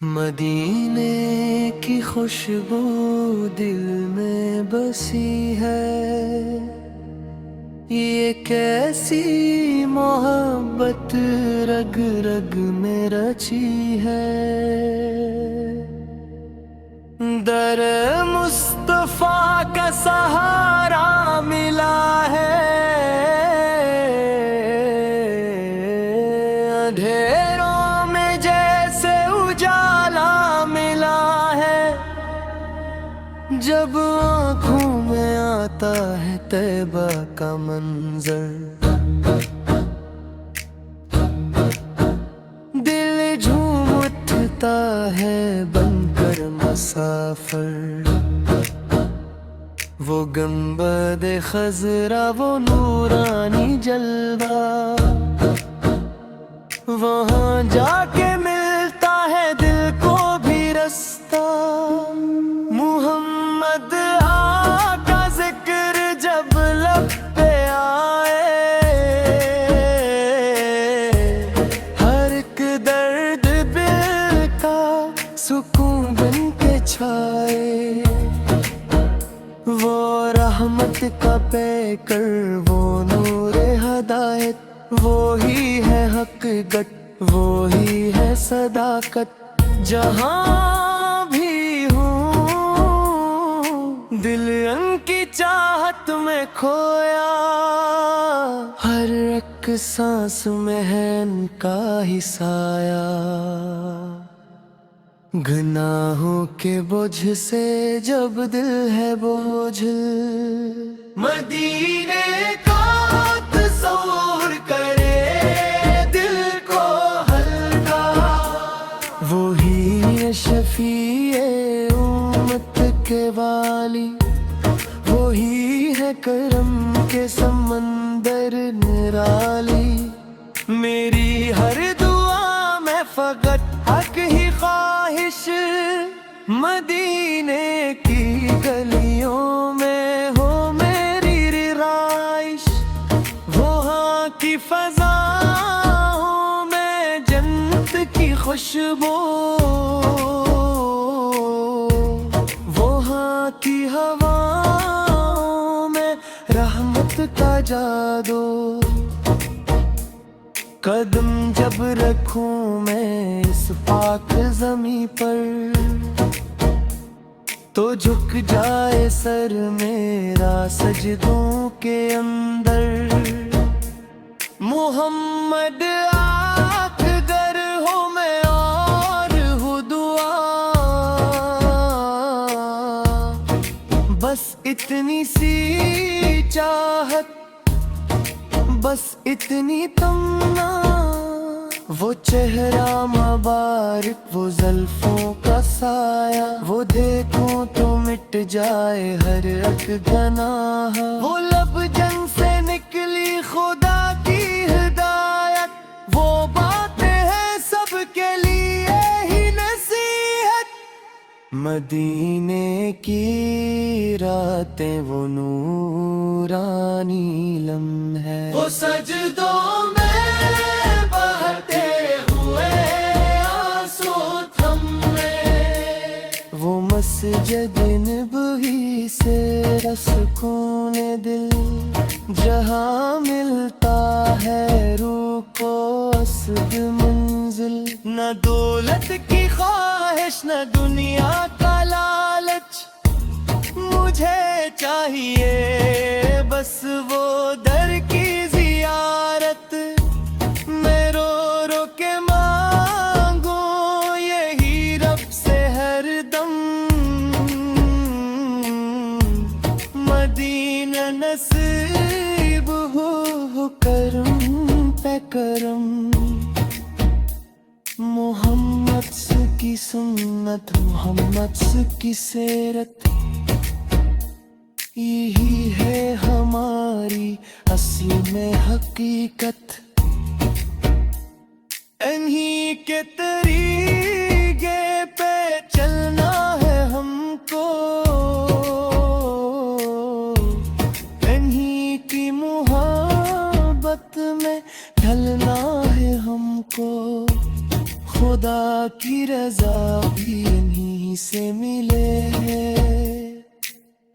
मदीने की खुशबू दिल में बसी है। ये कैसी मोहब्बत रग रग में रची है। दर मुस्तफा का सहारा मिला है। अंधेरों में जैसे उजाला मिला है। जब आँखों में आता है तैबा का मंजर, दिल झूम उठता है बनकर मुसाफिर। वो गुंबद खजरा, वो नूरानी जलवा, वहाँ जाके मिलता है दिल को भी रास्ता। मुहम्मद आका जिक्र जब लब पे आए, हर एक दर्द दिल का सुकून बन के छाए। वो रहमत का पैकर, वो नूर हदायत, वो ही है हकीकत, वो ही है सदाकत। जहाँ भी हूँ दिल उनकी चाहत में खोया। हर एक सांस में है उनका ही साया। गुनाहों के बोझ से जब दिल है बोझल, मदीने का तस्वूर करे दिल को हल्का। वो ही है शफीए उम्मत के वाली, वो ही है करम के समंदर निराली। मेरी हर दुआ में फकत हक ही ख्वाहिश, मदीने की गलियों में हो मेरी रिहाइश। वहाँ की फज़ाओं में जन्नत की खुशबू, वहाँ की हवाओं में रहमत का जादू। कदम जब रखूं मैं इस पाक ज़मीं पर, तो झुक जाए सर मेरा सजदों के अंदर। मुहम्मद आँख गर हो मैं और हूँ दुआ, बस इतनी सी चाहत, बस इतनी तमन्ना। वो चेहरा मुबारक, वो जुल्फों का साया, वो देखूं तो मिट जाए हर एक गुनाह। वो लब जंग से निकली खुदा की हिदायत, वो बातें हैं सबके लिए ही नसीहत। मदीने की रातें वो नूरानी लम्हे, वो सजदों में बहते हुए आंसू थमे। वो मस्जिद नबवी से सुकून दिल, जहाँ मिलता है रूह को असद मंजिल। न दौलत की ख्वाहिश, न दुनिया का लालच, मुझे चाहिए बस वो दर की जियारत। मैं रो रो के मांगू यही रब से हर दम, मदीना नसीब हो करम पे करम। मोहम्मद की सुन्नत, मोहम्मद की सीरत, यही है हमारी असली में हकीकत। इन्हीं के तरीके पे चलना है हमको, इन्हीं की मोहब्बत में ढलना है हमको। खुदा की रजा भी इन्हीं से मिले हैं।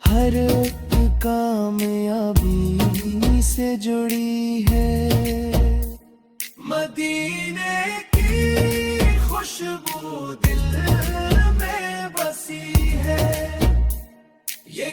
हर एक कामयाबी इन्हीं से जुड़ी है। मदीने की खुशबू दिल में बसी है, ये